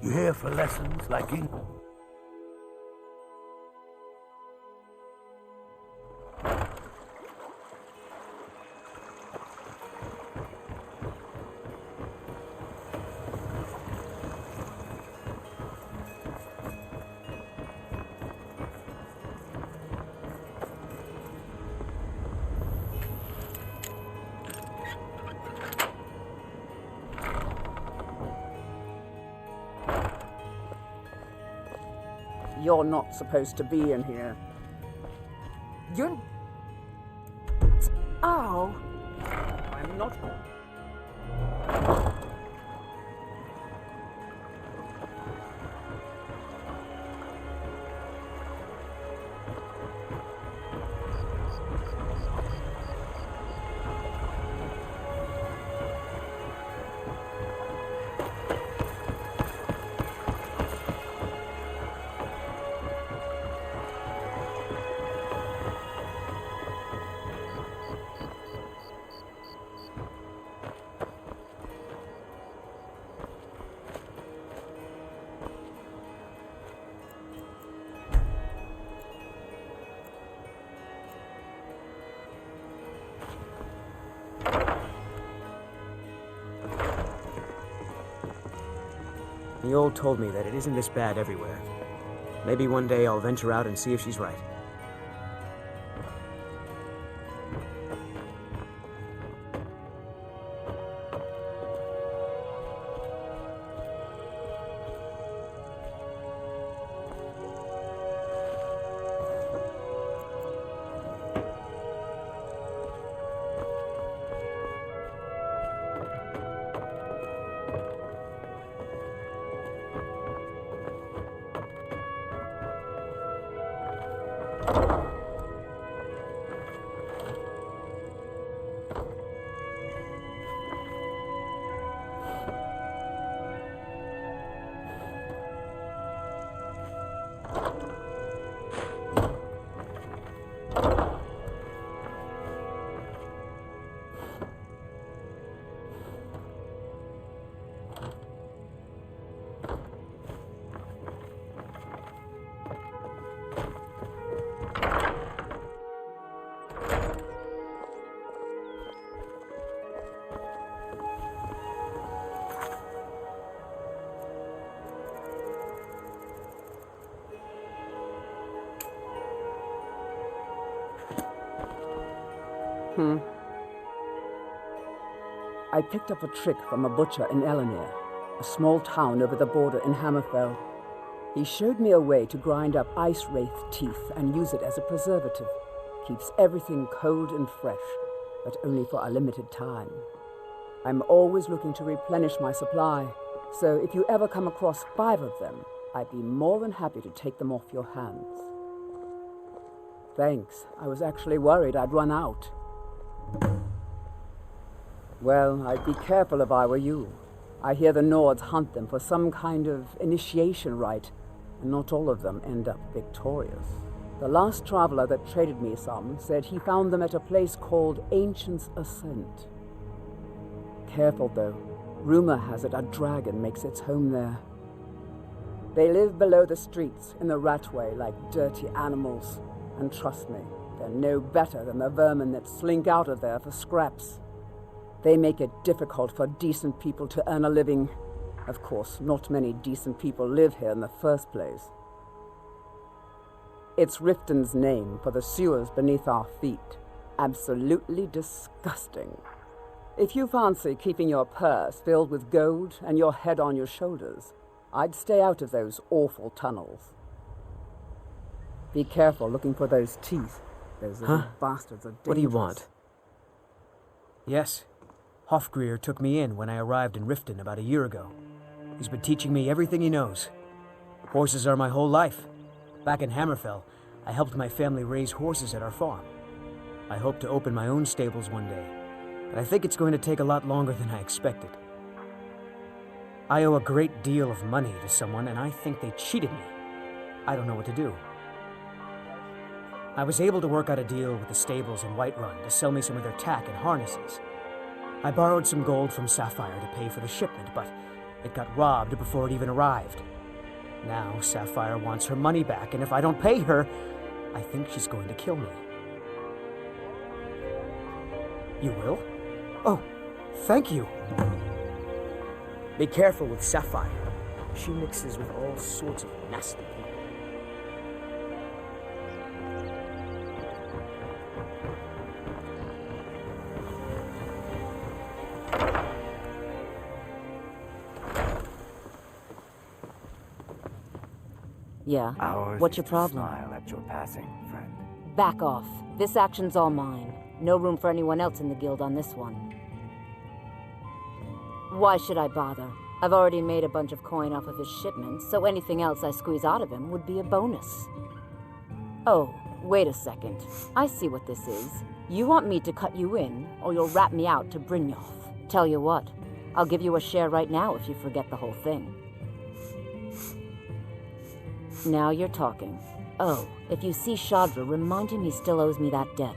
You here for lessons like in... You're not supposed to be in here. You're... Ow! I'm not... The old told me that it isn't this bad everywhere. Maybe one day I'll venture out and see if she's right. I picked up a trick from a butcher in Elenir, a small town over the border in Hammerfell. He showed me a way to grind up ice wraith teeth and use it as a preservative. Keeps everything cold and fresh, but only for a limited time. I'm always looking to replenish my supply, so if you ever come across 5 of them, I'd be more than happy to take them off your hands. Thanks. I was actually worried I'd run out. Well, I'd be careful if I were you. I hear the Nords hunt them for some kind of initiation rite, and not all of them end up victorious. The last traveler that traded me some said he found them at a place called Ancient's Ascent. Careful, though. Rumor has it a dragon makes its home there. They live below the streets, in the ratway, like dirty animals. And trust me, they're no better than the vermin that slink out of there for scraps. They make it difficult for decent people to earn a living. Of course, not many decent people live here in the first place. It's Riften's name for the sewers beneath our feet. Absolutely disgusting. If you fancy keeping your purse filled with gold and your head on your shoulders, I'd stay out of those awful tunnels. Be careful looking for those teeth. Those little bastards are dangerous. What do you want? Yes. Hofgrir took me in when I arrived in Riften about a year ago. He's been teaching me everything he knows. Horses are my whole life. Back in Hammerfell, I helped my family raise horses at our farm. I hope to open my own stables one day, but I think it's going to take a lot longer than I expected. I owe a great deal of money to someone, and I think they cheated me. I don't know what to do. I was able to work out a deal with the stables in Whiterun to sell me some of their tack and harnesses. I borrowed some gold from Sapphire to pay for the shipment, but It got robbed before it even arrived. Now Sapphire wants her money back, and if I don't pay her, I think she's going to kill me. You will? Oh, thank you. Be careful with Sapphire. She mixes with all sorts of nasty people. Yeah? Ours What's is your to problem? Smile at your passing, friend. Back off. This action's all mine. No room for anyone else in the guild on this one. Why should I bother? I've already made a bunch of coin off of his shipments, so anything else I squeeze out of him would be a bonus. Oh, wait a second. I see what this is. You want me to cut you in, or you'll rat me out to Brynjolf. Tell you what, I'll give you a share right now if you forget the whole thing. Now you're talking. Oh, if you see Shadra, remind him he still owes me that debt.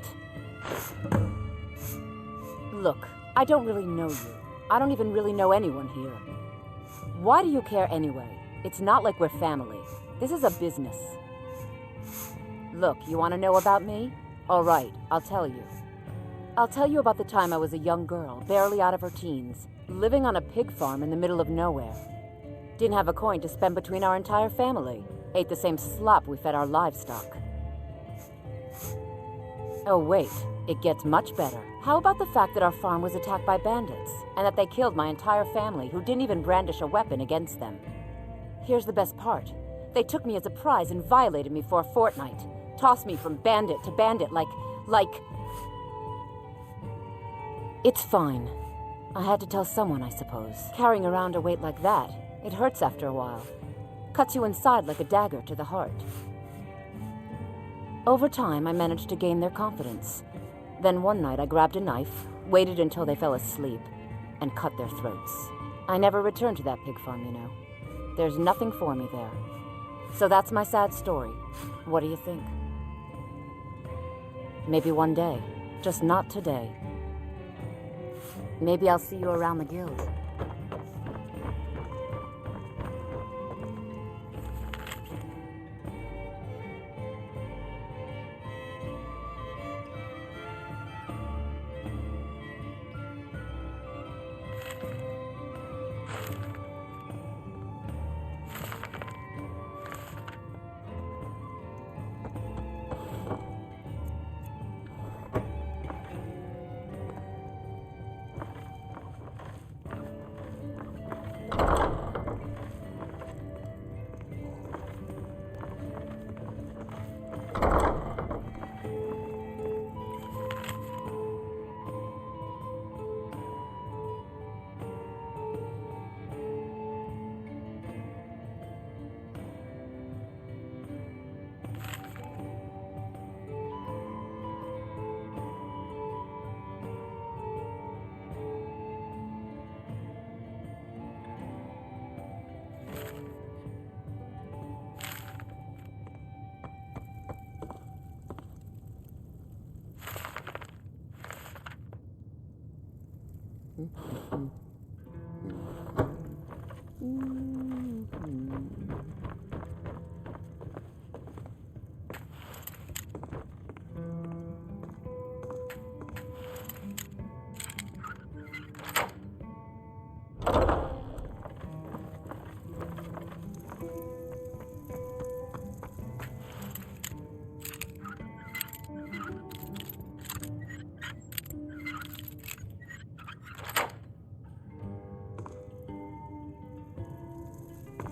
Look, I don't really know you. I don't even really know anyone here. Why do you care anyway? It's not like we're family. This is a business. Look, you want to know about me? All right, I'll tell you. I'll tell you about the time I was a young girl, barely out of her teens, living on a pig farm in the middle of nowhere. Didn't have a coin to spend between our entire family. Ate the same slop we fed our livestock. Oh wait, it gets much better. How about the fact that our farm was attacked by bandits, and that they killed my entire family who didn't even brandish a weapon against them? Here's the best part. They took me as a prize and violated me for a fortnight. Tossed me from bandit to bandit like... It's fine. I had to tell someone, I suppose. Carrying around a weight like that, it hurts after a while. Cuts you inside like a dagger to the heart. Over time, I managed to gain their confidence. Then one night, I grabbed a knife, waited until they fell asleep, and cut their throats. I never returned to that pig farm, you know. There's nothing for me there. So that's my sad story. What do you think? Maybe one day, just not today. Maybe I'll see you around the guild.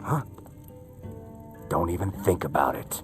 Huh? Don't even think about it.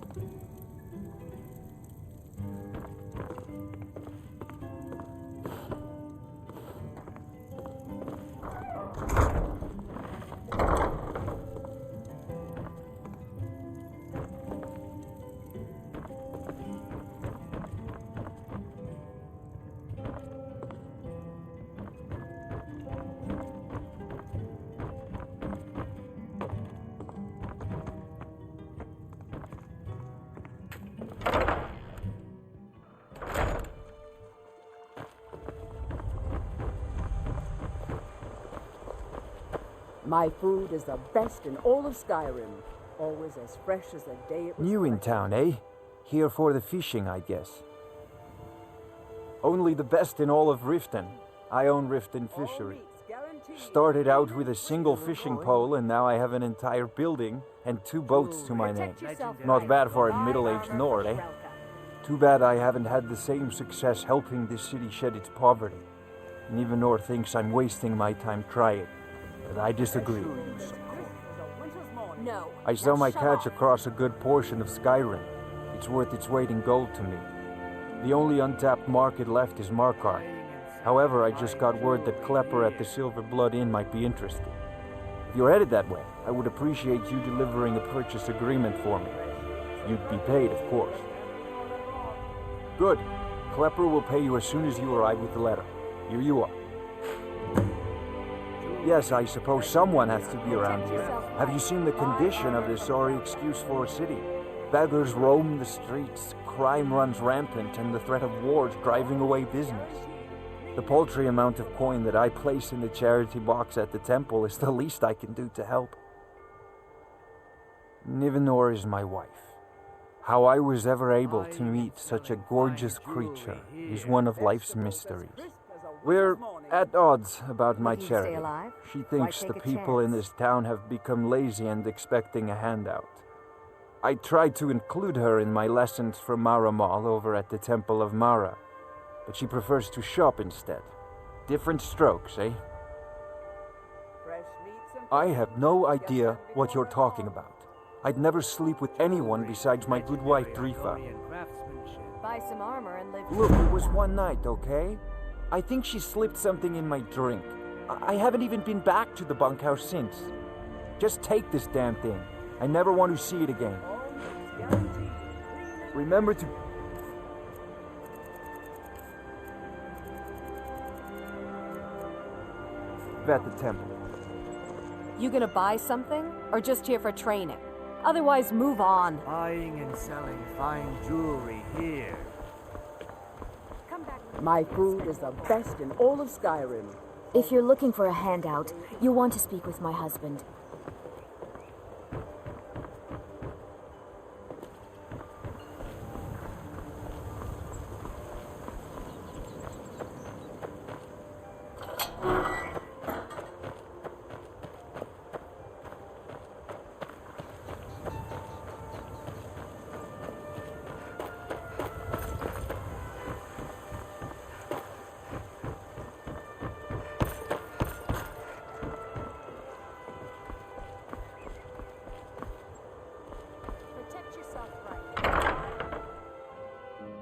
My food is the best in all of Skyrim. Always as fresh as the day it was New in collected. town, eh? Here for the fishing, I guess. Only the best in all of Riften. I own Riften Fishery. Started out with a single fishing pole, and now I have an entire building and 2 boats to my name. Not bad for a middle-aged Nord, eh? Too bad I haven't had the same success helping this city shed its poverty. Nivenor thinks I'm wasting my time trying, but I disagree. No. I sell my catch across a good portion of Skyrim. It's worth its weight in gold to me. The only untapped market left is Markarth. However, I just got word that Klepper at the Silver Blood Inn might be interested. If you're headed that way, I would appreciate you delivering a purchase agreement for me. You'd be paid, of course. Good. Klepper will pay you as soon as you arrive with the letter. Here you are. Yes, I suppose someone has to be around here. Have you seen the condition of this sorry excuse for a city? Beggars roam the streets, crime runs rampant, and the threat of war is driving away business. The paltry amount of coin that I place in the charity box at the temple is the least I can do to help. Nivenor is my wife. How I was ever able to meet such a gorgeous creature is one of life's mysteries. We're at odds about my charity. She thinks the people in this town have become lazy and expecting a handout. I tried to include her in my lessons for Mara Mall over at the Temple of Mara, but she prefers to shop instead. Different strokes, eh? I have no idea what you're talking about. I'd never sleep with anyone besides my good wife, Drifa. Buy some armor and live. Look, it was one night, okay? I think she slipped something in my drink. I haven't even been back to the bunkhouse since. Just take this damn thing. I never want to see it again. Remember to... at the temple. You gonna buy something? Or just here for training? Otherwise, move on. Buying and selling fine jewelry here. My food is the best in all of Skyrim. If you're looking for a handout, you'll want to speak with my husband.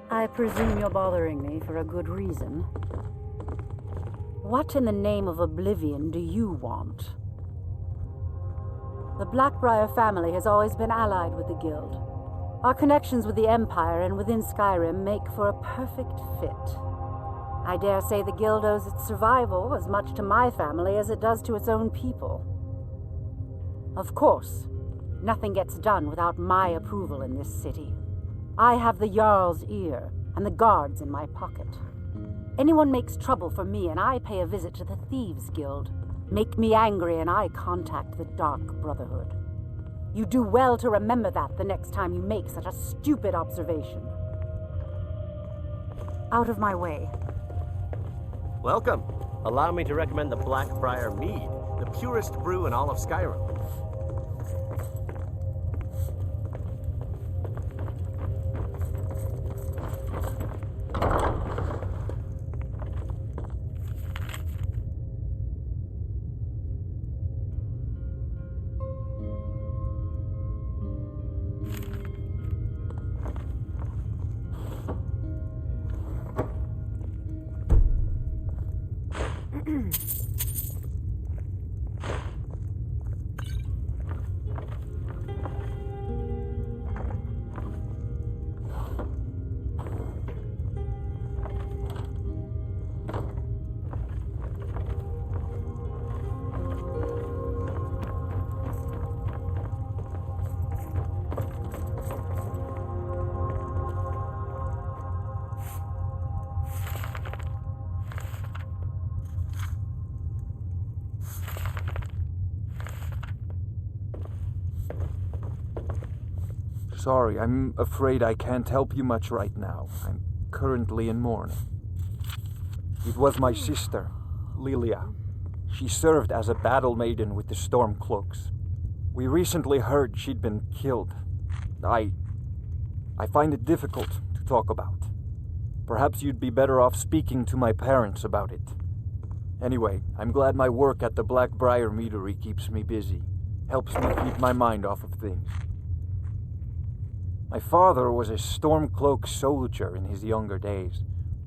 I presume you're bothering me for a good reason. What in the name of oblivion do you want? The Blackbriar family has always been allied with the Guild. Our connections with the Empire and within Skyrim make for a perfect fit. I dare say the Guild owes its survival as much to my family as it does to its own people. Of course, nothing gets done without my approval in this city. I have the Jarl's ear and the guards in my pocket. Anyone makes trouble for me and I pay a visit to the Thieves' Guild. Make me angry and I contact the Dark Brotherhood. You do well to remember that the next time you make such a stupid observation. Out of my way. Welcome. Allow me to recommend the Blackbriar Mead, the purest brew in all of Skyrim. sorry. I'm afraid I can't help you much right now. I'm currently in mourning. It was my sister, Lilia. She served as a battle maiden with the Stormcloaks. We recently heard she'd been killed. I find it difficult to talk about. Perhaps you'd be better off speaking to my parents about it. Anyway, I'm glad my work at the Blackbriar Meadery keeps me busy. Helps me keep my mind off of things. My father was a Stormcloak soldier in his younger days.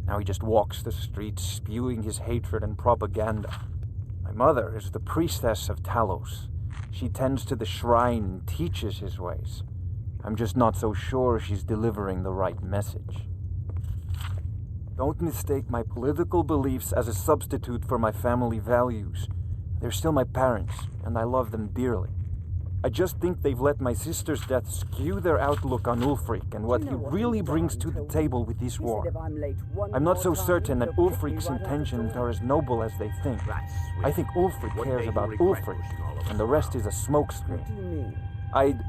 Now he just walks the streets spewing his hatred and propaganda. My mother is the priestess of Talos. She tends to the shrine and teaches his ways. I'm just not so sure she's delivering the right message. Don't mistake my political beliefs as a substitute for my family values. They're still my parents, and I love them dearly. I just think they've let my sister's death skew their outlook on Ulfric and what he really brings to the table with this war. I'm not so certain that Ulfric's intentions are as noble as they think. I think Ulfric cares about Ulfric, and the rest is a smokescreen. I'd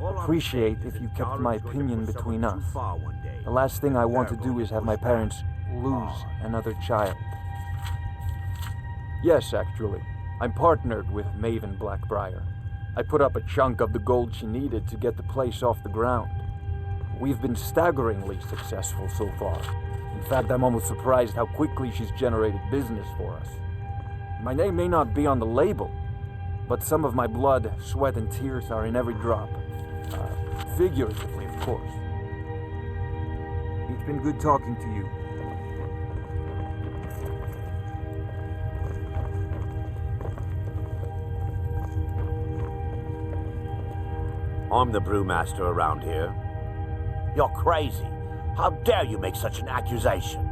appreciate if you kept my opinion between us. The last thing I want to do is have my parents lose another child. Yes, actually. I'm partnered with Maven Blackbriar. I put up a chunk of the gold she needed to get the place off the ground. We've been staggeringly successful so far. In fact, I'm almost surprised how quickly she's generated business for us. My name may not be on the label, but some of my blood, sweat, and tears are in every drop. Figuratively, of course. It's been good talking to you. I'm the brewmaster around here. You're crazy. How dare you make such an accusation?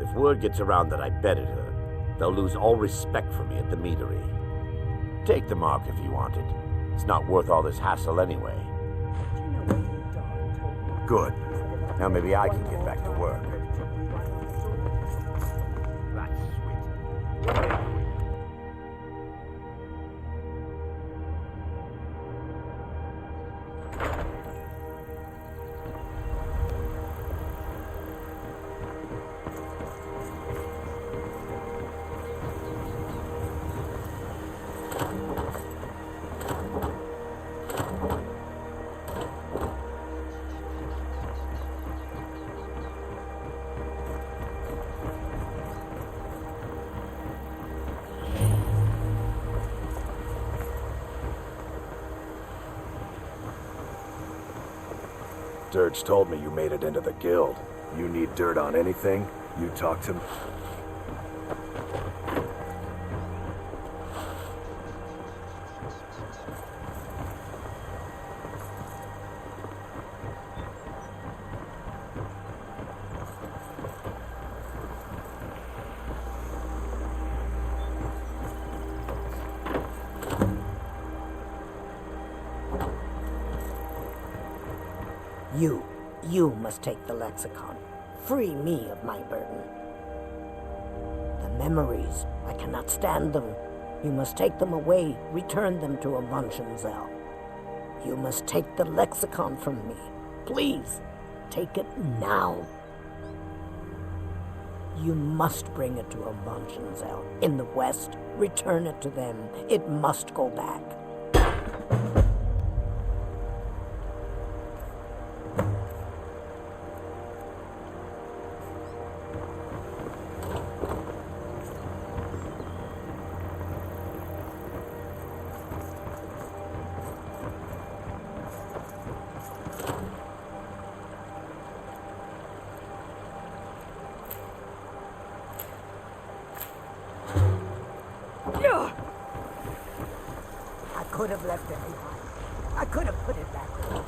If word gets around that I bedded her, they'll lose all respect for me at the meadery. Take the mark if you want it. It's not worth all this hassle anyway. Good. Now maybe I can get back to work. That's sweet. Dirge told me you made it into the guild. You need dirt on anything, you talk to me. You must take the lexicon. Free me of my burden. The memories, I cannot stand them. You must take them away, return them to Avuntionzel. You must take the lexicon from me. Please, take it now. You must bring it to Avuntionzel. In the west, return it to them. It must go back. I could have left it behind. I could have put it back there.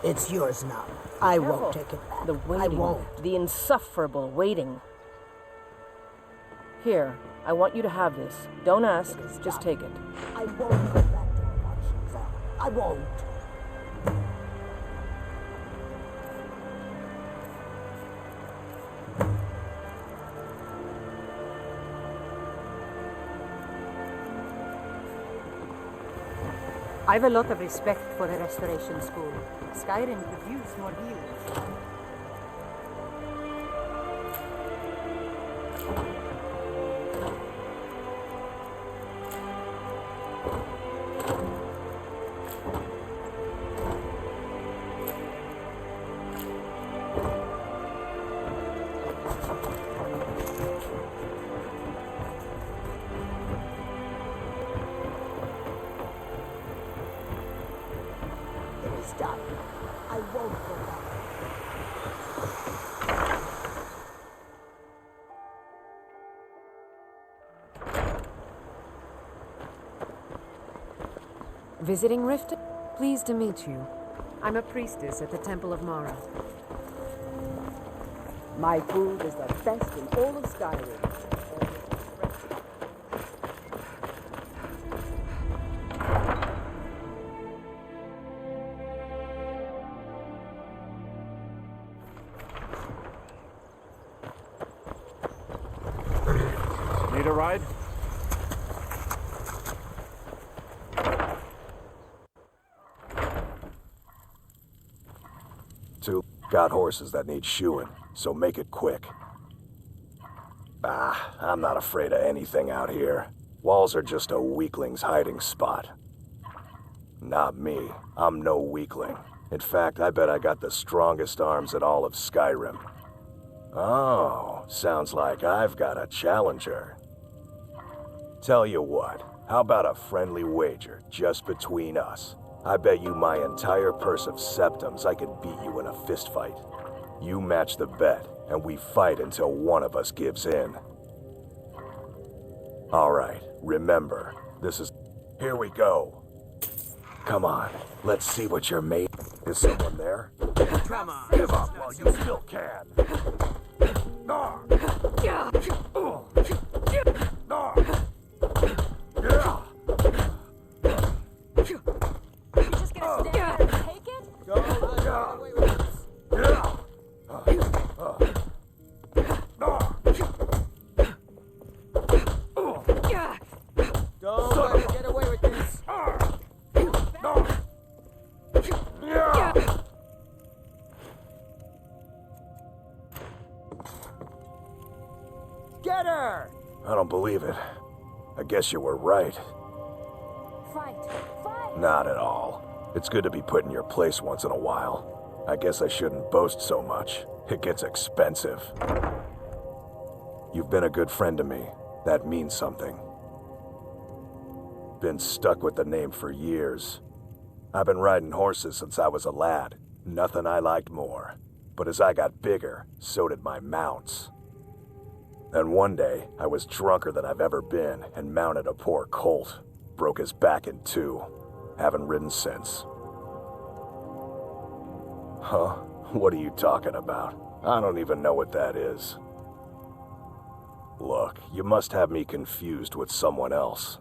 It's yours now. I Careful. won't take it back. The waiting. I won't. The insufferable waiting. Here, I want you to have this. Don't ask, just take it. I won't go back to the luncheon cell. I won't. I've a lot of respect for the Restoration School. Skyrim could use more healers. It is done. I won't go back. Visiting Riften? Pleased to meet you. I'm a priestess at the Temple of Mara. My food is the best in all of Skyrim. Need a ride? Two got horses that need shoeing, so make it quick. I'm not afraid of anything out here. Walls are just a weakling's hiding spot. Not me. I'm no weakling. In fact, I bet I got the strongest arms in all of Skyrim. Oh, sounds like I've got a challenger. Tell you what, how about a friendly wager, just between us? I bet you my entire purse of septums I could beat you in a fistfight. You match the bet, and we fight until one of us gives in. All right, remember, this is... Here we go. Come on, let's see what you're made. Is someone there? Come on. Give up while you still can. Nar. Yeah. Nar. Yeah. You just gonna stand there and take it? Go, let's get away with this. Yeah. Nar. Don't let me get away with this. Nar. Yeah. Get her! I don't believe it. I guess you were right. Fight! Fight! Not at all. It's good to be put in your place once in a while. I guess I shouldn't boast so much. It gets expensive. You've been a good friend to me. That means something. Been stuck with the name for years. I've been riding horses since I was a lad. Nothing I liked more. But as I got bigger, so did my mounts. And one day, I was drunker than I've ever been and mounted a poor colt. Broke his back in two. Haven't ridden since. Huh? What are you talking about? I don't even know what that is. Look, you must have me confused with someone else.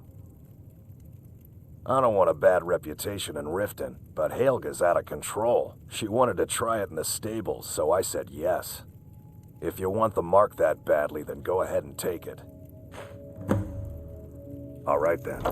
I don't want a bad reputation in Riften, but Helga's out of control. She wanted to try it in the stables, so I said yes. If you want the mark that badly, then go ahead and take it. All right then.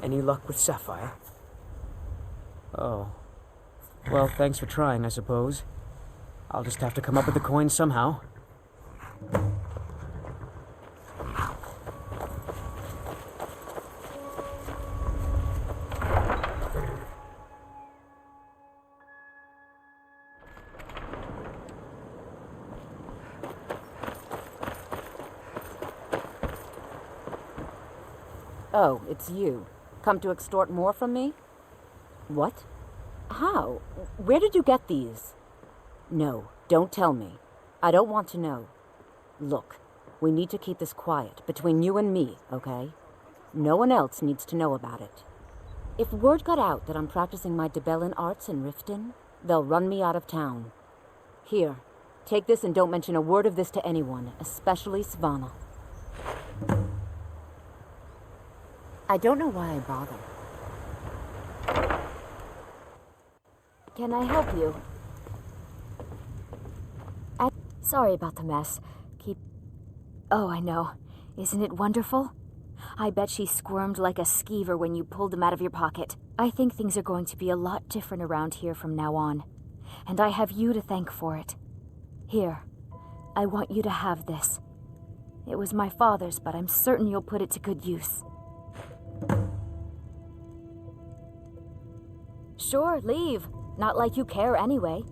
Any luck with Sapphire? Oh. Well, thanks for trying, I suppose. I'll just have to come up with the coin somehow. Oh, it's you. Come to extort more from me? What? How? Where did you get these? No, don't tell me. I don't want to know. Look, we need to keep this quiet, between you and me, okay? No one else needs to know about it. If word got out that I'm practicing my Dibellan arts in Riften, they'll run me out of town. Here, take this and don't mention a word of this to anyone, especially Svanna. I don't know why I bother. Can I help you? Sorry about the mess. Oh, I know. Isn't it wonderful? I bet she squirmed like a skeever when you pulled them out of your pocket. I think things are going to be a lot different around here from now on. And I have you to thank for it. Here, I want you to have this. It was my father's, but I'm certain you'll put it to good use. Sure, leave. Not like you care anyway.